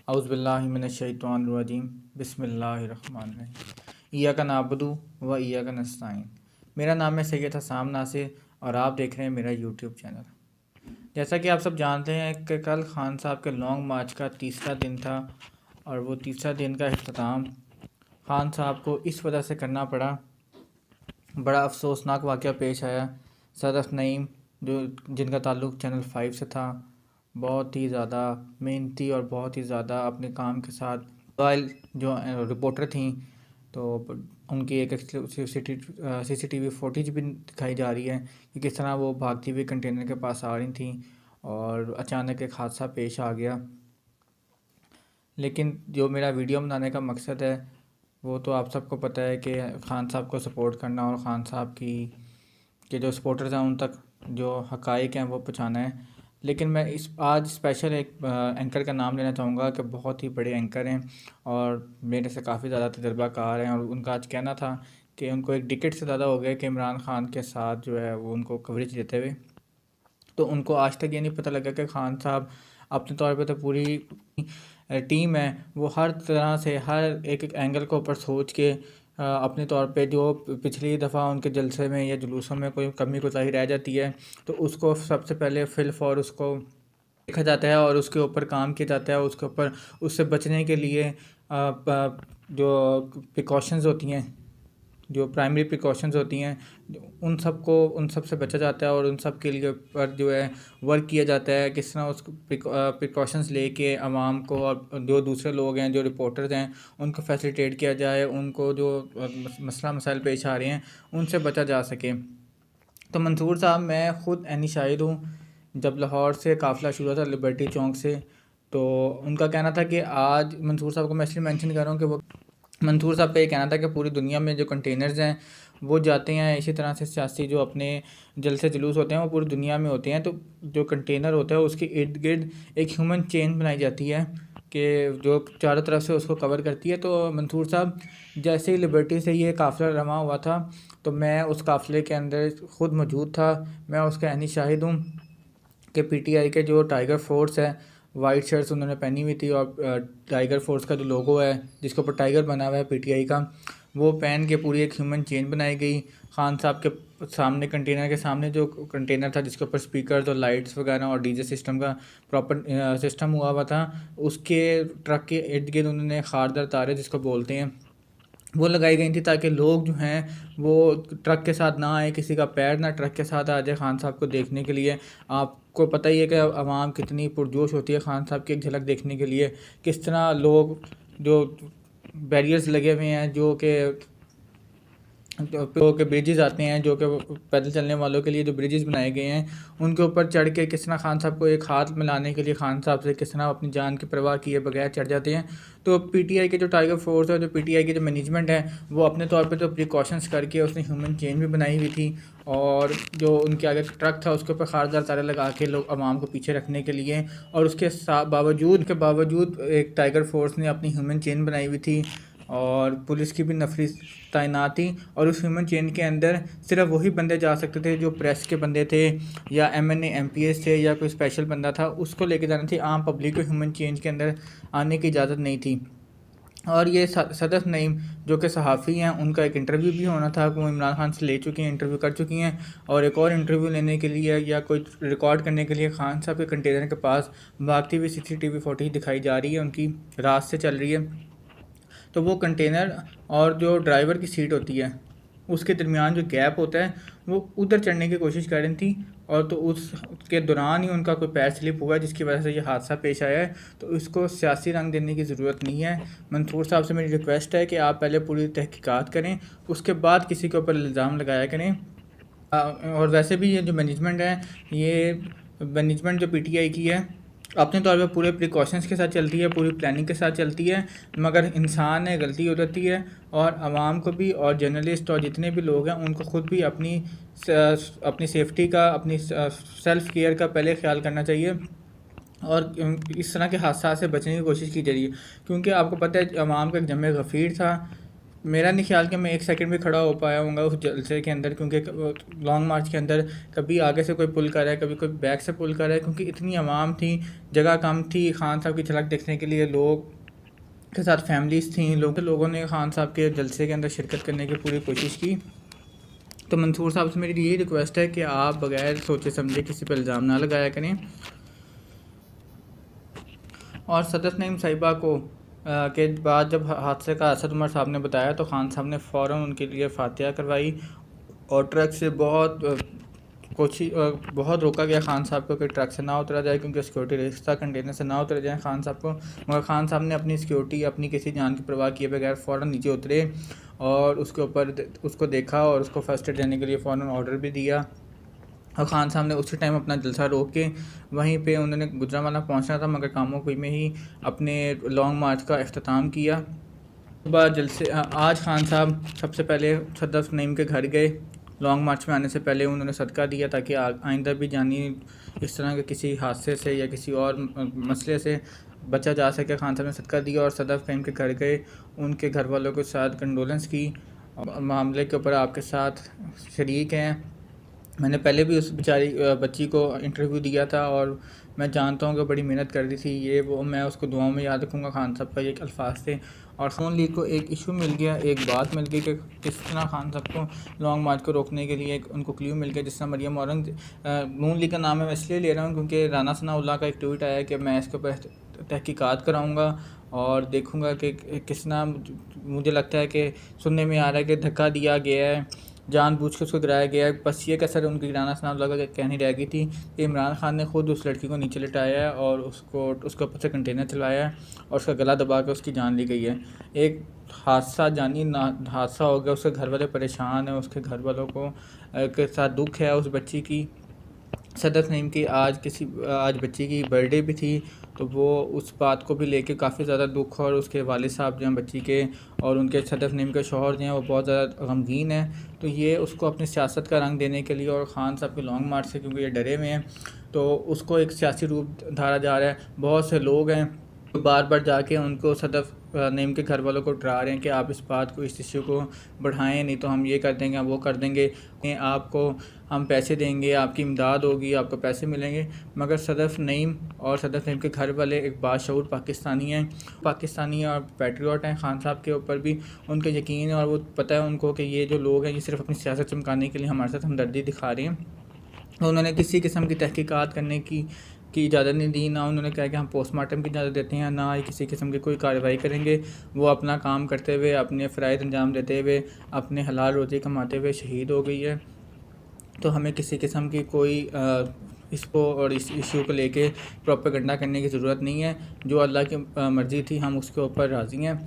औज़ुबिल्लाहिमिनश्शैतानिर्रजीम बिस्मिल्लाहिर्रहमानिर्रहीम इय्याका नअबुदु व इय्याका नस्तईन। मेरा नाम है सैयद हसाम नासिर और आप देख रहे हैं मेरा यूट्यूब चैनल। जैसा कि आप सब जानते हैं कि कल खान साहब के लॉन्ग मार्च का तीसरा दिन था और वो तीसरा दिन का इख्तिताम खान साहब को इस वजह से करना पड़ा। बड़ा अफसोसनाक वाक़या पेश आया। सदफ़ नईम जो जिनका ताल्लुक़ चैनल 5 से था, बहुत ही ज़्यादा मेहनती और बहुत ही ज़्यादा अपने काम के साथ लॉयल जो रिपोर्टर थी, तो उनकी एक सीसीटीवी फुटेज भी दिखाई जा रही है कि किस तरह वो भागती हुई कंटेनर के पास आ रही थी और अचानक एक हादसा पेश आ गया। लेकिन जो मेरा वीडियो बनाने का मकसद है वो तो आप सबको पता है कि खान साहब को सपोर्ट करना और ख़ान साहब के जो सपोर्टर्स हैं उन तक जो हक़ाइक़ हैं वो पहुँचाना है। लेकिन मैं आज स्पेशल एक एंकर का नाम लेना चाहूँगा कि बहुत ही बड़े एंकर हैं और मेरे से काफ़ी ज़्यादा तजुर्बाकार हैं और उनका आज कहना था कि उनको एक डिकेड से ज़्यादा हो गया कि इमरान खान के साथ जो है वो उनको कवरेज देते हुए। तो उनको आज तक ये नहीं पता लगा कि खान साहब अपने तौर पे तो पूरी टीम है, वो हर तरह से हर एक एंगल को ऊपर सोच के अपने तौर पे जो पिछली दफ़ा उनके जलसे में या जुलूसों में कोई कमी कोताही रह जाती है तो उसको सबसे पहले फिल फॉर उसको देखा जाता है और उसके ऊपर काम किया जाता है। उसके ऊपर उससे बचने के लिए जो प्रिकॉशंस होती हैं, जो प्राइमरी प्रिकॉशंस होती हैं, उन सब से बचा जाता है और उन सब के लिए पर जो है वर्क किया जाता है। किस तरह उसको प्रिकॉशंस लेके आवाम को और जो दूसरे लोग हैं जो रिपोर्टर्स हैं उनको फैसिलिटेट किया जाए, उनको जो मसला मसाइल पेश आ रहे हैं उनसे बचा जा सके। तो मंसूर साहब, मैं ख़ुद ऐनी शाहिद हूँ। जब लाहौर से काफ़िला शुरू हुआ था लिबर्टी चौक से, तो उनका कहना था कि आज मंसूर साहब को मैं इसलिए मेंशन कर रहा हूँ कि वो मंसूर साहब का ये कहना था कि पूरी दुनिया में जो कंटेनर्स हैं वो जाते हैं। इसी तरह से सियासी जो अपने जलसे जुलूस होते हैं वो पूरी दुनिया में होते हैं। तो जो कंटेनर होता है उसके इर्द गिर्द एक ह्यूमन चेन बनाई जाती है कि जो चारों तरफ से उसको कवर करती है। तो मंसूर साहब, जैसे ही लिबर्टी से ये काफ़िला रवाना हुआ था तो मैं उस काफ़िले के अंदर ख़ुद मौजूद था। मैं उसका ऐनी शाहिद हूँ कि पीटीआई के जो टाइगर फोर्स है, वाइट शर्ट्स उन्होंने पहनी हुई थी और टाइगर फोर्स का जो लोगो है जिसके ऊपर टाइगर बना हुआ है पीटीआई का, वो पहन के पूरी एक ह्यूमन चेन बनाई गई। खान साहब के सामने कंटेनर के सामने जो कंटेनर था जिसके ऊपर स्पीकर्स और लाइट्स वगैरह और डीजे सिस्टम का प्रॉपर सिस्टम हुआ था, उसके ट्रक के इर्द गिर्द उन्होंने खारदार तारे जिसको बोलते हैं वो लगाई गई थी ताकि लोग जो हैं वो ट्रक के साथ ना आए, किसी का पैर ना ट्रक के साथ आ जाए खान साहब को देखने के लिए। आपको पता ही है कि आवाम कितनी पुरजोश होती है खान साहब की एक झलक देखने के लिए। किस तरह लोग जो बैरियर्स लगे हुए हैं जो के ब्रिजेज़ आते हैं, जो कि पैदल चलने वालों के लिए जो ब्रिजेज़ बनाए गए हैं, उनके ऊपर चढ़ के किस तरह खान साहब को एक हाथ मिलाने के लिए खान साहब से किस तरह अपनी जान की परवाह किए बगैर चढ़ जाते हैं। तो पीटीआई के जो टाइगर फोर्स है, जो पीटीआई की जो मैनेजमेंट है, वो अपने तौर पे तो प्रिकॉशंस करके उसने ह्यूमन चेन भी बनाई हुई थी और जो उनके आगे ट्रक था उसके ऊपर खारदार तारे लगा के लोग आवाम को पीछे रखने के लिए, और उसके बावजूद एक टाइगर फोर्स ने अपनी ह्यूमन चेन बनाई हुई थी और पुलिस की भी नफरी तैनात थी। और उस ह्यूमन चेन के अंदर सिर्फ वही बंदे जा सकते थे जो प्रेस के बंदे थे या एमएनए एमपीएस थे या कोई स्पेशल बंदा था, उसको लेके जाना थी। आम पब्लिक को ह्यूमन चेन के अंदर आने की इजाज़त नहीं थी। और ये सदफ़ नईम जो कि सहाफ़ी हैं, उनका एक इंटरव्यू भी होना था, वो इमरान खान से ले चुकी हैं, इंटरव्यू कर चुकी हैं और एक और इंटरव्यू लेने के लिए या कोई रिकॉर्ड करने के लिए खान साहब के कंटेनर के पास भागती हुई सीसीटीवी फुटेज दिखाई जा रही है, उनकी रात से चल रही है। तो वो कंटेनर और जो ड्राइवर की सीट होती है उसके दरमियान जो गैप होता है वो उधर चढ़ने की कोशिश कर रही थी और तो उसके दौरान ही उनका कोई पैर स्लिप हुआ जिसकी वजह से ये हादसा पेश आया है। तो इसको सियासी रंग देने की ज़रूरत नहीं है। मंसूर साहब से मेरी रिक्वेस्ट है कि आप पहले पूरी तहकीकात करें, उसके बाद किसी के ऊपर इल्ज़ाम लगाया करें। और वैसे भी ये जो मैनेजमेंट है, ये मैनेजमेंट जो पीटीआई की है अपने तौर पे पूरे प्रिकॉशंस के साथ चलती है, पूरी प्लानिंग के साथ चलती है, मगर इंसान है, गलती हो जाती है और आवाम को भी और जर्नलिस्ट और जितने भी लोग हैं उनको ख़ुद भी अपनी सेफ्टी का, अपनी सेल्फ़ केयर का पहले ख्याल करना चाहिए और इस तरह के हादसा से बचने की कोशिश की जा रही है। क्योंकि आपको पता है आवाम का एक जमे गफ़ीर था मेरा नहीं ख्याल कि मैं एक सेकंड भी खड़ा हो पाया हूँगा उस जलसे के अंदर, क्योंकि लॉन्ग मार्च के अंदर कभी आगे से कोई पुल कर रहा है, कभी कोई बैक से पुल कर रहा है, क्योंकि इतनी आवाम थी, जगह कम थी। खान साहब की झलक देखने के लिए लोग के साथ फैमिलीज थी, लोगों ने खान साहब के जलसे के अंदर शिरकत करने की पूरी कोशिश की। तो मंसूर साहब से मेरी यही रिक्वेस्ट है कि आप बगैर सोचे समझे किसी पर इल्ज़ाम ना लगाया करें। और सदर नईम साहिबा को के बाद जब हादसे का असद उमर साहब ने बताया तो खान साहब ने फ़ौरन उनके लिए फातिहा करवाई और ट्रक से बहुत रोका गया खान साहब को कि ट्रक से ना उतरा जाए, क्योंकि सिक्योरिटी रिस्क था, कंटेनर से ना उतरा जाए खान साहब को। मगर खान साहब ने अपनी सिक्योरिटी, अपनी किसी जान की परवाह किए बगैर फ़ौरन नीचे उतरे और उसके ऊपर उसको देखा और उसको फर्स्ट एड देने के लिए फ़ौरन ऑर्डर भी दिया। और ख़ान साहब ने उसी टाइम अपना जलसा रोक के वहीं पे उन्होंने गुजरांवाला पहुंचना था, मगर कामों कोई में ही अपने लॉन्ग मार्च का अख्ताम किया। सुबह जलसे आज खान साहब सबसे पहले सदर नईम के घर गए। लॉन्ग मार्च में आने से पहले उन्होंने सदका दिया ताकि आइंदा भी जानी इस तरह के किसी हादसे से या किसी और मसले से बचा जा सके। खान साहब ने सदका दिया और सदर नईम के घर गए, उनके घर वालों के साथ कंडोलेंस की। मामले के ऊपर आपके साथ शरीक हैं। मैंने पहले भी उस बेचारी बच्ची को इंटरव्यू दिया था और मैं जानता हूँ कि बड़ी मेहनत कर रही थी, ये वो, मैं उसको दुआओं में याद रखूँगा। खान साहब का ये अल्फाज थे। और नून लीग को एक इशू मिल गया, एक बात मिल गई कि किस तरह खान साहब को लॉन्ग मार्च को रोकने के लिए एक उनको क्ल्यू मिल गया, जिस तरह मरियम औरंग। नून लीग का नाम मैं इसलिए ले रहा हूँ क्योंकि राना सनाउल्लाह का एक ट्वीट आया कि मैं इसके ऊपर तहकीकात कराऊँगा और देखूँगा कि किस तरह, मुझे लगता है कि सुनने में आ रहा है कि धक्का दिया गया है, जानबूझ के उसको गिराया गया है। बस ये कसर उनकी राना सनाउल्लाह का कहनी रह गई थी कि इमरान खान ने ख़ुद उस लड़की को नीचे लिटाया है और उसके ऊपर से कंटेनर चलाया है और उसका गला दबा के उसकी जान ली गई है। एक हादसा, जानी ना हादसा हो गया, उसके घर वाले परेशान हैं, उसके घर वालों को के साथ दुख है उस बच्ची की। सदर नईम की आज बच्ची की बर्थडे भी थी, तो वो उस बात को भी लेके काफ़ी ज़्यादा दुख, और उसके वालिद साहब जो हैं बच्ची के और उनके सदर नईम के शौहर जो हैं वो बहुत ज़्यादा गमगीन हैं। तो ये उसको अपनी सियासत का रंग देने के लिए और ख़ान साहब के लॉन्ग मार्च से क्योंकि ये डरे हुए हैं तो उसको एक सियासी रूप धारा जा रहा है। बहुत से लोग हैं बार बार जाके उनको सदर नईम के घर वालों को डरा रहे हैं कि आप इस बात को, इस इश्यू को बढ़ाएं, नहीं तो हम ये कर देंगे, हम वो कर देंगे, आपको हम पैसे देंगे, आपकी इमदाद होगी, आपको पैसे मिलेंगे। मगर सदर नईम और सदर नईम के घर वाले एक बाशऊर पाकिस्तानी और पैट्रियट हैं। खान साहब के ऊपर भी उनके यकीन है और वो पता है उनको कि ये जो लोग हैं ये सिर्फ अपनी सियासत चमकाने के लिए हमारे साथ हमदर्दी दिखा रहे हैं। तो उन्होंने किसी किस्म की तहकीकात करने की इजाज़त नहीं दी, ना उन्होंने कहा कि हम पोस्टमार्टम की इजाज़त देते हैं, ना ही किसी किस्म की कोई कार्रवाई करेंगे। वो अपना काम करते हुए, अपने फ़राइज़ अंजाम देते हुए, अपने हलाल रोज़ी कमाते हुए शहीद हो गई है। तो हमें किसी किस्म की कोई इसको और इस इशू को लेके प्रोपेगेंडा करने की ज़रूरत नहीं है। जो अल्लाह की मर्ज़ी थी हम उसके ऊपर राज़ी हैं।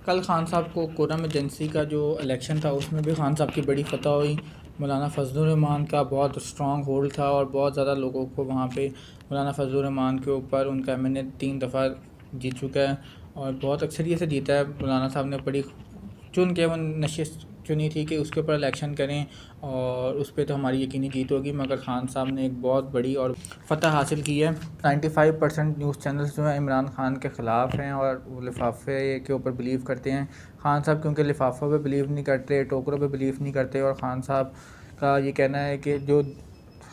कल खान साहब को कोरम एजेंसी का जो इलेक्शन था उसमें भी खान साहब की बड़ी फतह हुई। मौलाना फजलुर रहमान का बहुत स्ट्रॉन्ग होल्ड था और बहुत ज़्यादा लोगों को वहाँ पे मौलाना फजलुर रहमान के ऊपर, उनका एमएनए 3 दफ़ा जीत चुका है और बहुत अक्सरियत से जीता है। मौलाना साहब ने बड़ी चुन के वो नशिस्त चुनी थी कि उसके ऊपर इलेक्शन करें और उस पर तो हमारी यकीनी जीत होगी, मगर खान साहब ने एक बहुत बड़ी और फतह हासिल की है। 95% न्यूज़ चैनल्स जो हैं इमरान खान के ख़िलाफ़ हैं और वो लिफाफे के ऊपर बिलीव करते हैं। खान साहब क्योंकि लिफाफों पे बिलीव नहीं करते, टोकरों पे बिलीव नहीं करते, और ख़ान साहब का ये कहना है कि जो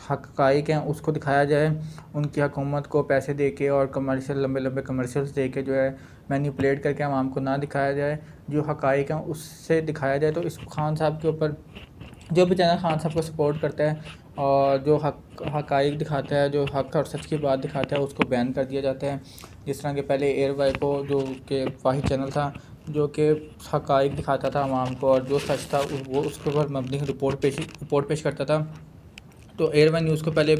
हक़ाइक़ हैं उसको दिखाया जाए, उनकी हुकूमत को पैसे दे के और कमर्शियल लंबे लंबे कमर्शियल्स दे के जो है मैनिपुलेट करके आवाम को ना दिखाया जाए, जो हक़ाइक़ हैं उससे दिखाया जाए। तो इस खान साहब के ऊपर जो भी चैनल खान साहब को सपोर्ट करता है और जो हक़ाइक़ दिखाता है, जो हक़ और सच की बात दिखाता है, उसको बैन कर दिया जाता है। जिस तरह के पहले एयर वाई को जो कि वाहिद चैनल था जो कि हक़ाइक़ दिखाता था आवाम को और जो सच था वो उसके ऊपर मबनी रिपोर्ट पेश करता था। तो एयर वन न्यूज़ को पहले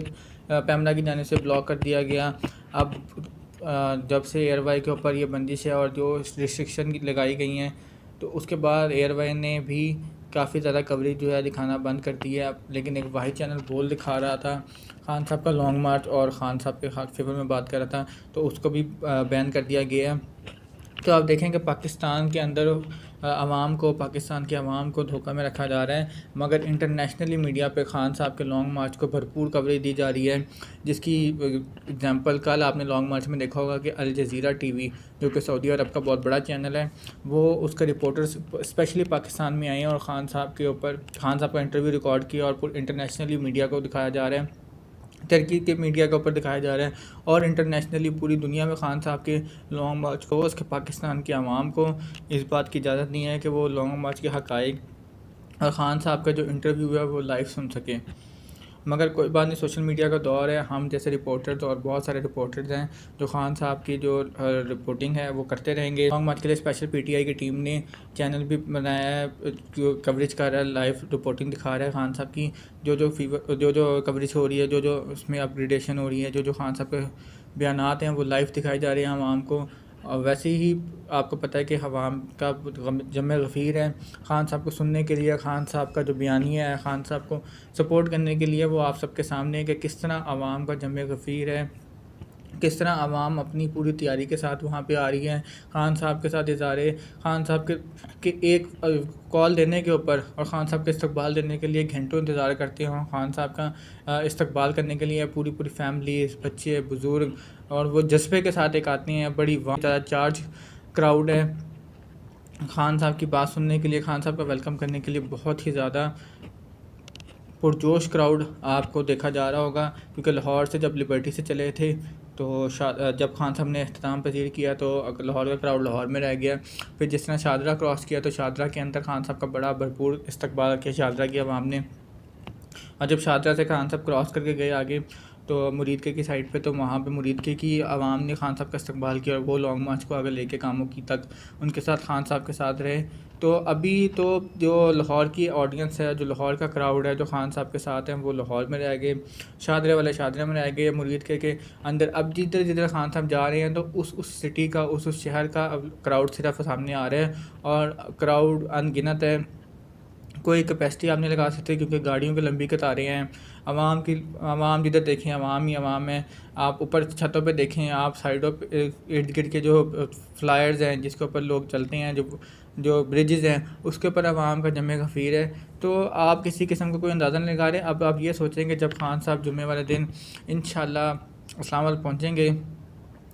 पैमला की जानिब से ब्लॉक कर दिया गया। अब जब से एयर वाई के ऊपर ये बंदिश है और जो रिस्ट्रिक्शन लगाई गई हैं तो उसके बाद एयर वाई ने भी काफ़ी ज़्यादा कवरेज जो है दिखाना बंद कर दी है। लेकिन एक वाहिद चैनल बोल दिखा रहा था खान साहब का लॉन्ग मार्च और ख़ान साहब के फेवर में बात कर रहा था, तो उसको भी बैन कर दिया गया है। तो आप देखें कि पाकिस्तान के अंदर आवाम को, पाकिस्तान की आवाम को धोखा में रखा जा रहा है, मगर इंटरनेशनली मीडिया पे ख़ान साहब के लॉन्ग मार्च को भरपूर कवरेज दी जा रही है। जिसकी एग्जांपल कल आपने लॉन्ग मार्च में देखा होगा कि अल जज़ीरा टीवी, जो कि सऊदी अरब का बहुत बड़ा चैनल है, वो उसके रिपोर्टर्स स्पेशली पाकिस्तान में आए हैं और ख़ान साहब के ऊपर, ख़ान साहब का इंटरव्यू रिकॉर्ड किया और इंटरनेशनली मीडिया को दिखाया जा रहा है, टर्की के मीडिया के ऊपर दिखाया जा रहा है और इंटरनेशनली पूरी दुनिया में ख़ान साहब के लॉन्ग मार्च को, उसके पाकिस्तान की आवाम को इस बात की इजाज़त नहीं है कि वो लॉन्ग मार्च के हक़ाइक़ और ख़ान साहब का जो इंटरव्यू है वो लाइव सुन सकें। मगर कोई बात नहीं, सोशल मीडिया का दौर है, हम जैसे रिपोर्टर्स और बहुत सारे रिपोर्टर्स हैं जो ख़ान साहब की जो रिपोर्टिंग है वो करते रहेंगे। लॉन्ग मार्च के लिए स्पेशल पीटीआई की टीम ने चैनल भी बनाया है जो कवरेज कर रहा है, लाइव रिपोर्टिंग दिखा रहा है ख़ान साहब की, जो कवरेज हो रही है, जो उसमें अपग्रेडेशन हो रही है, जो ख़ान साहब के बयानात हैं वो लाइव दिखाई जा रहे हैं आवाम को। और वैसे ही आपको पता है कि अवाम का जम गफ़ीर है ख़ान साहब को सुनने के लिए, ख़ान साहब का जो बयानिया है, ख़ान साहब को सपोर्ट करने के लिए, वो आप सबके सामने है कि किस तरह आवाम का जम गफ़ीर है, किस तरह आवाम अपनी पूरी तैयारी के साथ वहाँ पे आ रही है ख़ान साहब के साथ इज़हारे ख़ान साहब के एक कॉल देने के ऊपर और ख़ान साहब के इस्तकबाल देने के लिए घंटों इंतज़ार करते हों। ख़ान साहब का इस्तकबाल करने के लिए पूरी फैमिली, बच्चे, बुज़ुर्ग, और वो जज्बे के साथ एक आते हैं। बड़ी ज़्यादा चार्ज क्राउड है ख़ान साहब की बात सुनने के लिए, ख़ान साहब का वेलकम करने के लिए बहुत ही ज़्यादा पुरजोश क्राउड आपको देखा जा रहा होगा। क्योंकि लाहौर से जब लिबर्टी से चले थे तो जब ख़ान साहब ने अख्ताम पजीर किया तो लाहौर का क्राउड लाहौर में रह गया। फिर जिस तरह शादरा क्रॉस किया तो शादरा के अंदर ख़ान साहब का बड़ा भरपूर इस्तकबाल किया शादरा की आवाम ने। और जब शादरा से ख़ान साहब क्रॉस करके गए आगे तो मुरीद के की साइड पे, तो वहाँ पे मुरीद के की आवाम ने ख़ान साहब का इस्तकबाल किया और वो लॉन्ग मार्च को आगे लेके कामों की तक उनके साथ ख़ान साहब के साथ रहे। तो अभी तो जो लाहौर की ऑडियंस है, जो लाहौर का क्राउड है, जो ख़ान साहब के साथ हैं, वो लाहौर में रह गए, शादरे वाले शादरे में रह गए, मुरीद के अंदर। अब जिधर जिधर ख़ान साहब जा रहे हैं तो उस सिटी का, उस शहर का अब क्राउड सिर्फ सामने आ रहा है और क्राउड अनगिनत है। कोई कैपेसिटी आप नहीं लगा सकते क्योंकि गाड़ियों की लंबी कतारें हैं। आवाम जिधर देखें आवाम ही आवाम है। आप ऊपर छतों पे देखें, आप साइडों पे इर्द गिर्द के जो फ्लायर्स हैं जिसके ऊपर लोग चलते हैं, जो ब्रिजेज़ हैं, उसके ऊपर आवाम का जमे गफ़ीर है। तो आप किसी किस्म का कोई अंदाज़ा नहीं लगा रहे। अब आप ये सोचेंगे जब ख़ान साहब जुम्मे वाले दिन इंशाल्लाह इस्लामाबाद पहुँचेंगे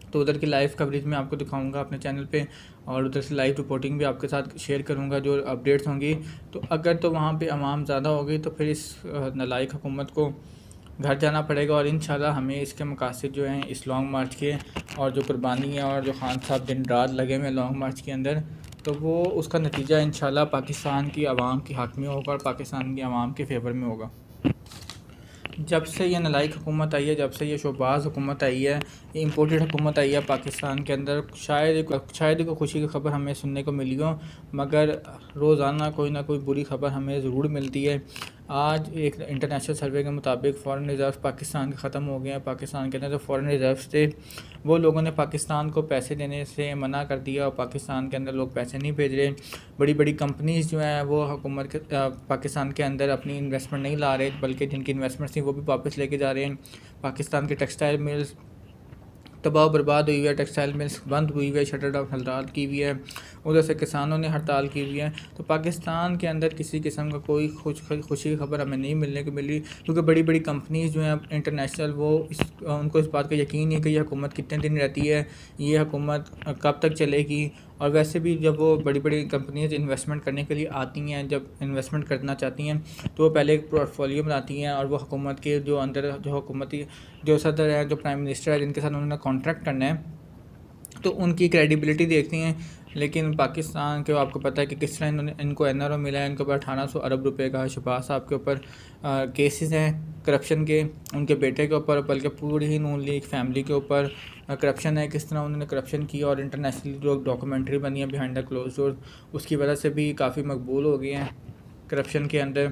तो उधर की लाइव कवरेज मैं आपको दिखाऊंगा अपने चैनल पे, और उधर से लाइव रिपोर्टिंग भी आपके साथ शेयर करूंगा जो अपडेट्स होंगी। तो अगर तो वहाँ पे आवाम ज़्यादा होगी तो फिर इस नालायक हुकूमत को घर जाना पड़ेगा और इंशाल्लाह हमें इसके मकासद जो हैं इस लॉन्ग मार्च के, और जो कुर्बानी है और जो ख़ान साहब दिन रात लगे हुए लॉन्ग मार्च के अंदर, तो वो उसका नतीजा इंशाल्लाह पाकिस्तान की आवाम के हक़ में होगा और पाकिस्तान की आवाम के फेवर में होगा। जब से ये नालायक हुकूमत आई है, जब से ये शोबाज हुकूमत आई है, ये इम्पोर्टेड हुकूमत आई है पाकिस्तान के अंदर, शायद कोई खुशी की खबर हमें सुनने को मिली हो, मगर रोज़ाना कोई ना कोई बुरी खबर हमें ज़रूर मिलती है। आज एक इंटरनेशनल सर्वे के मुताबिक फ़ॉरेन रिज़र्व पाकिस्तान के ख़त्म हो गए हैं। पाकिस्तान के अंदर जो फ़ॉरेन रिज़र्व थे वो लोगों ने पाकिस्तान को पैसे देने से मना कर दिया और पाकिस्तान के अंदर लोग पैसे नहीं भेज रहे। बड़ी बड़ी कंपनीज़ जो हैं वो हुकूमत के पाकिस्तान के अंदर अपनी इन्वेस्टमेंट नहीं ला रहे, बल्कि जिनकी इन्वेस्टमेंट थी वो भी वापस लेके जा रहे हैं। पाकिस्तान के टेक्सटाइल मिल्स तबाह बर्बाद हुई है, टेक्सटाइल मिल्स बंद हुई है, शटर डाउन हड़ताल की हुई है, उधर से किसानों ने हड़ताल की हुई है। तो पाकिस्तान के अंदर किसी किस्म का कोई खुशी की खबर हमें नहीं मिलने को मिली, क्योंकि बड़ी बड़ी कंपनीज़ जो हैं इंटरनेशनल, वो उनको इस बात का यकीन नहीं कि ये हुकूमत कितने दिन रहती है, ये हुकूमत कब तक चलेगी। और वैसे भी जब वो बड़ी बड़ी कंपनीज इन्वेस्टमेंट करने के लिए आती हैं, जब इन्वेस्टमेंट करना चाहती हैं तो वो पहले एक पोर्टफोलियो बनाती हैं और वो हुकूमत के जो अंदर जो हुकूमती जो सदर है, जो प्राइम मिनिस्टर है, जिनके साथ उन्होंने कॉन्ट्रैक्ट करना है, तो उनकी क्रेडिबिलिटी देखती हैं। लेकिन पाकिस्तान के आपको पता है कि किस तरह इनको एनआरओ मिला है, इनके ऊपर 1800 अरब रुपए का शहबाज साहब के ऊपर केसेस हैं करप्शन के, उनके बेटे के ऊपर, बल्कि पूरी ही नून लीग फैमिली के ऊपर करप्शन है। किस तरह उन्होंने करप्शन की और इंटरनेशनली जो डॉक्यूमेंट्री बनी है बिहाइंड द क्लोज डोर, उसकी वजह से भी काफ़ी मकबूल हो गए हैं करप्शन के अंदर।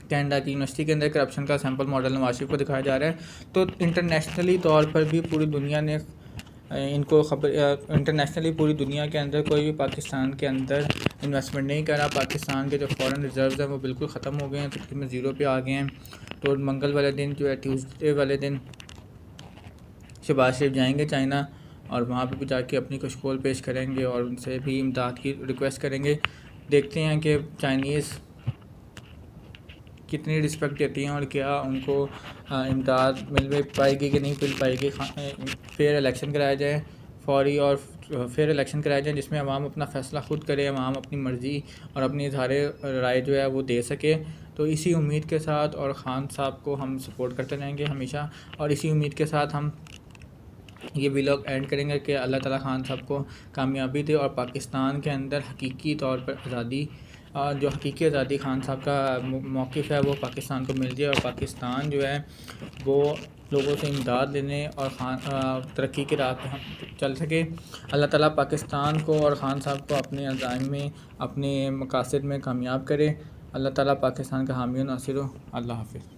कनाडा की यूनिवर्सिटी के अंदर करप्शन का सैम्पल मॉडल नवाज शरीफ को दिखाया जा रहा है। तो इंटरनेशनली तौर पर भी पूरी दुनिया ने इनको इंटरनेशनली पूरी दुनिया के अंदर कोई भी पाकिस्तान के अंदर इन्वेस्टमेंट नहीं करा। पाकिस्तान के जो फॉरेन रिजर्व्स हैं वो बिल्कुल ख़त्म हो गए हैं, तकरीबन ज़ीरो पे आ गए हैं। तो मंगल वाले दिन जो है, ट्यूसडे वाले दिन शहबाज शरीफ जाएंगे चाइना, और वहाँ पे भी जाके अपनी कशकोल पेश करेंगे और उनसे भी इमदाद की रिक्वेस्ट करेंगे। देखते हैं कि चाइनीज़ कितनी रिस्पेक्ट देती हैं और क्या उनको इमदाद मिल पाएगी कि नहीं मिल पाएगी। फेयर इलेक्शन कराया जाए, फौरी और फेयर इलेक्शन कराए जाएँ जिसमें अवाम अपना फ़ैसला ख़ुद करे, अवाम अपनी मर्ज़ी और अपनी इज़हार राय जो है वो दे सके। तो इसी उम्मीद के साथ और ख़ान साहब को हम सपोर्ट करते रहेंगे हमेशा, और इसी उम्मीद के साथ हम ये व्लॉग एंड करेंगे कि अल्लाह ताला ख़ान साहब को कामयाबी दे और पाकिस्तान के अंदर हकीकी तौर पर आज़ादी, जो हकीकी आज़ादी ख़ान साहब का मौक़िफ़ है वो पाकिस्तान को मिल जाए और पाकिस्तान जो है वो लोगों से इमदाद लेने और तरक्की की राह पे हम चल सके। अल्लाह ताला पाकिस्तान को और ख़ान साहब को अपने अज़ाइम में, अपने मकासद में कामयाब करे। अल्लाह ताला पाकिस्तान का हामी और नासिर हो। अल्लाह हाफ़िज़।